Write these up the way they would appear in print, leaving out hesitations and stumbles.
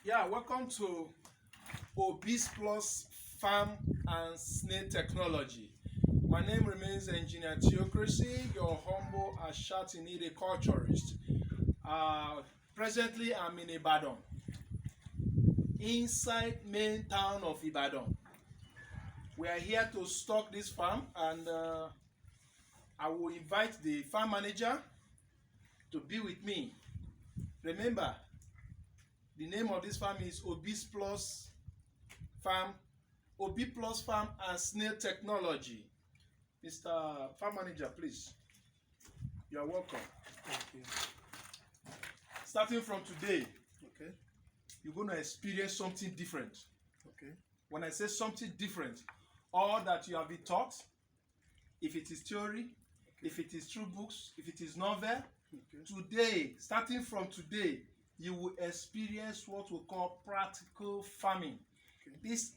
Yeah, welcome to Obese Plus Farm and Snail Technology. My name remains Engineer Theocracy, your humble Ashatinide culturist. Presently, I'm in Ibadan, inside main town of Ibadan. We are here to stock this farm, and I will invite the farm manager to be with me. Remember, the name of this farm is Obese Plus Farm, and Snail Technology. Mr. Farm Manager, please. You are welcome. Thank you. Starting from today, Okay. you're going to experience something different. Okay. When I say something different, all that you have been taught, if it is theory, if it is true books, if it is novel, today, starting from today, you will experience what we call practical farming. These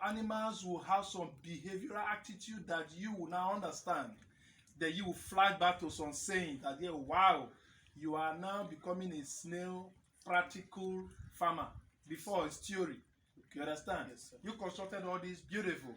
animals will have some behavioral attitude that you will now understand. Then you will fly back to some saying that, yeah, wow, you are now becoming a snail practical farmer. Before it's theory. You understand? Yes, sir. You constructed all this beautiful.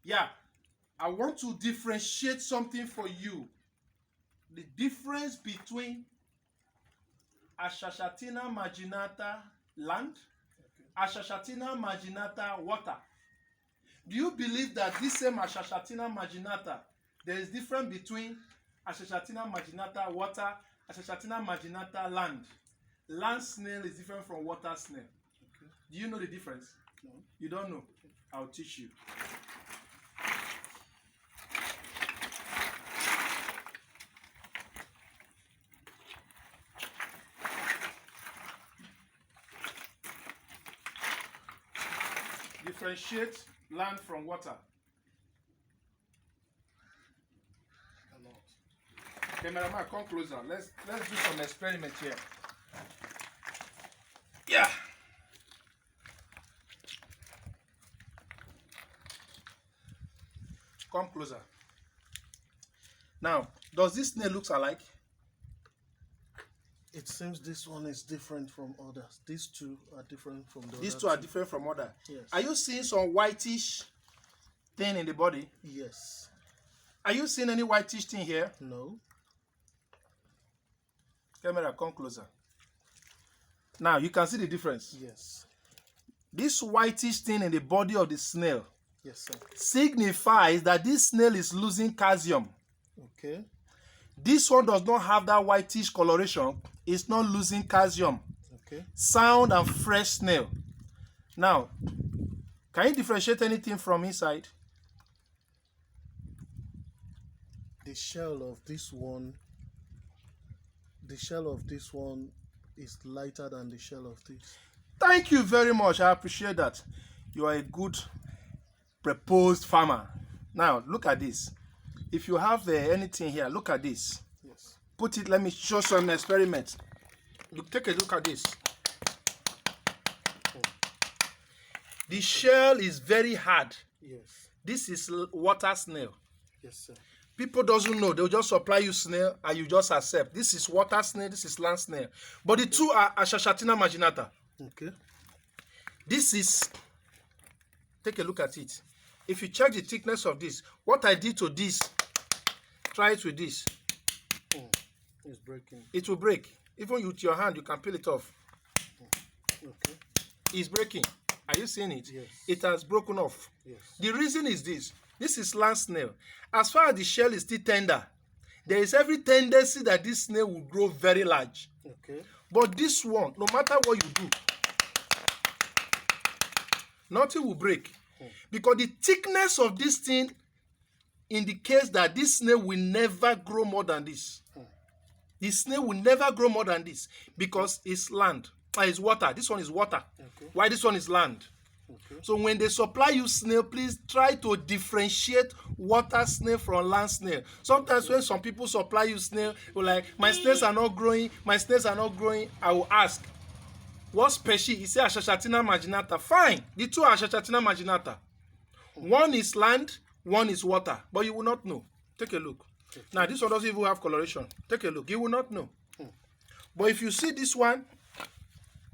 Yeah, I want to differentiate something for you. The difference between Ashashatina marginata land, Ashashatina marginata water. Do you believe that this same Ashashatina marginata, there is difference between Ashashatina marginata water, Ashashatina marginata land? Land snail is different from water snail. Okay. Do you know the difference? No. You don't know? I'll teach you. Differentiate land from water. Cannot. Cameraman, come closer. Let's do some experiment here. Yeah. Come closer. Now, does this snail look alike? It seems this one is different from others. These two are different from the These other two are different from other. Yes. Are you seeing some whitish thing in the body? Yes. Are you seeing any whitish thing here? No. Camera, come closer. Now, you can see the difference. Yes. This whitish thing in the body of the snail Yes, sir. signifies that this snail is losing calcium. Okay. This one does not have that whitish coloration. It's not losing calcium. Okay. Sound and fresh snail. Now, can you differentiate anything from inside? The shell of this one is lighter than the shell of this. Thank you very much. I appreciate that. You are a good proposed farmer. Now, look at this. If you have anything here, look at this. Yes. Put it, let me show some experiments. Look, take a look at this. The shell is very hard. Yes. This is water snail. Yes, sir. People doesn't know. They'll just supply you snail and you just accept. This is water snail, this is land snail. But the two are Ashashatina marginata. Okay. This is, take a look at it. If you check the thickness of this, what I did to this, try it with this. It's breaking. It will break. Even with your hand, you can peel it off. Okay. It's breaking. Are you seeing it? Yes. It has broken off. Yes. The reason is this. This is land snail. As far as the shell is still tender, there is every tendency that this snail will grow very large. Okay. But this one, no matter what you do, nothing will break. Because the thickness of this thing indicates that this snail will never grow more than this. The snail will never grow more than this because it's land. It's water. This one is water. Okay. Why this one is land? Okay. So when they supply you snail, please try to differentiate water snail from land snail. Sometimes when some people supply you snail, you're like, my snails are not growing, my snails are not growing. I will ask, what species? You say Ashashatina marginata. Fine. The two are Ashashatina marginata. One is land, one is water. But you will not know. Take a look. Okay. Now, this one doesn't even have coloration. Take a look. You will not know. But if you see this one,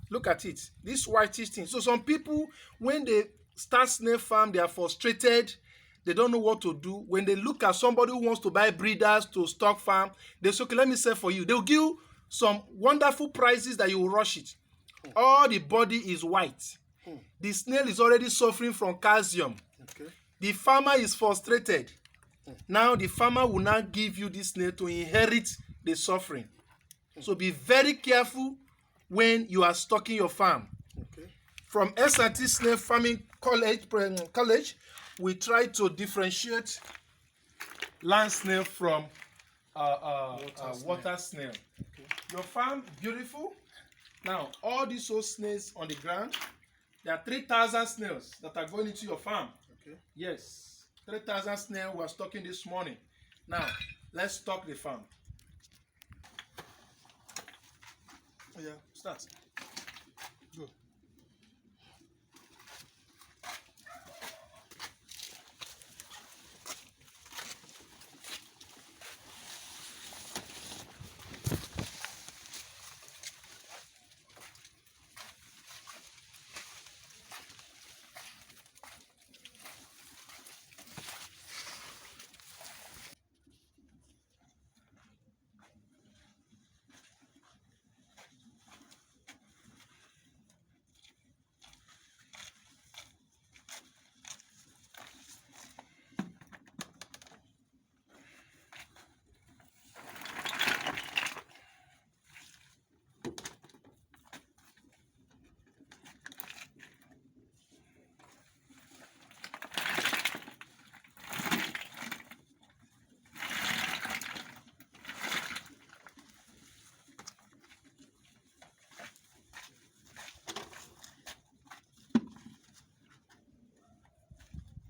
Look at it. This whitish thing. So some people, when they start snail farm, they are frustrated. They don't know what to do. When they look at somebody who wants to buy breeders to stock farm, they say, okay, let me sell for you. They'll give you some wonderful prices that you will rush it. All the body is white. The snail is already suffering from calcium. Okay. The farmer is frustrated. Now the farmer will now give you this snail to inherit the suffering. So be very careful when you are stocking your farm. Okay. From S&T Snail Farming College, we try to differentiate land snail from water snail. Okay. Your farm, beautiful. Now, all these old snails on the ground, there are 3,000 snails that are going into your farm. Okay. Yes, 3,000 snails we are stocking this morning. Now, let's stock the farm. Oh yeah, start. Go.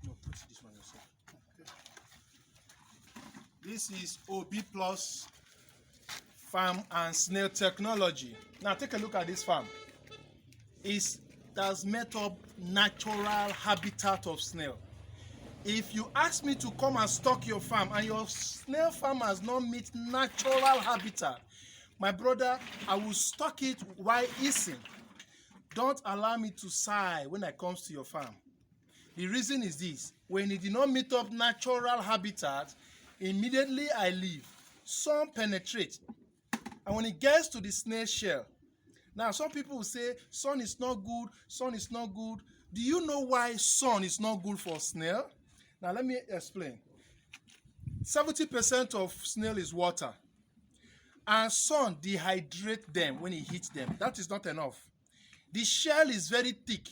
No, put this one yourself. Okay. This is OB Plus Farm and Snail Technology. Now take a look at this farm. It has met up natural habitat of snail. If you ask me to come and stock your farm and your snail farm has not met natural habitat, my brother, I will stock it while eating. Don't allow me to sigh when I comes to your farm. The reason is this: when it did not meet up natural habitat, immediately I leave. Sun penetrate, and when it gets to the snail shell, now some people will say sun is not good, sun is not good. Do you know why sun is not good for snail? Now let me explain. 70% of snail is water, and sun dehydrate them when it hits them. That is not enough. The shell is very thick,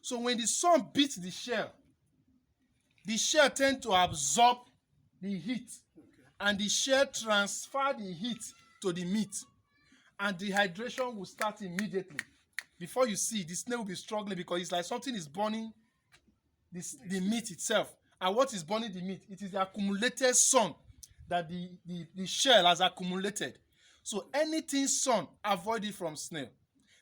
so when the sun beats the shell tends to absorb the heat, and the shell transfer the heat to the meat, and dehydration will start immediately. Before you see, the snail will be struggling because it's like something is burning the meat itself. And what is burning the meat? It is the accumulated sun that the shell has accumulated. So anything sun, avoid it from snail.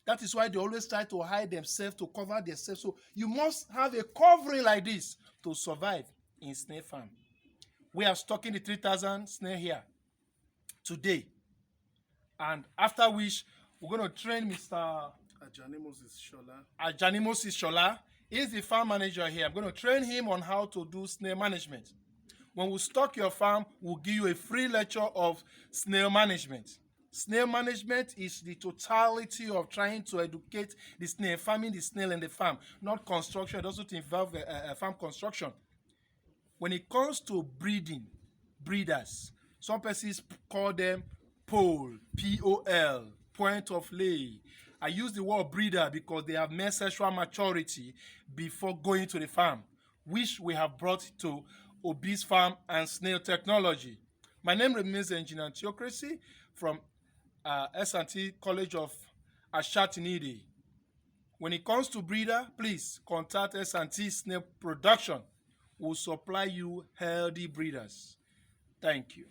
That is why they always try to hide themselves, to cover themselves. So you must have a covering like this to survive in snail farm. We are stocking the 3,000 snail here today. And after which, we're going to train Mr. Ajani Moses Shola. He's the farm manager here. I'm going to train him on how to do snail management. When we stock your farm, we'll give you a free lecture of snail management. Snail management is the totality of trying to educate the snail, farming the snail in the farm, not construction. It doesn't involve farm construction. When it comes to breeders, some persons call them pole, P-O-L, point of lay. I use the word breeder because they have met sexual maturity before going to the farm, which we have brought to Obese Farm and Snail Technology. My name remains Engineer Theocracy from S&T College of Ashatinide. When it comes to breeder, please contact S&T Snail Production. We'll supply you healthy breeders. Thank you.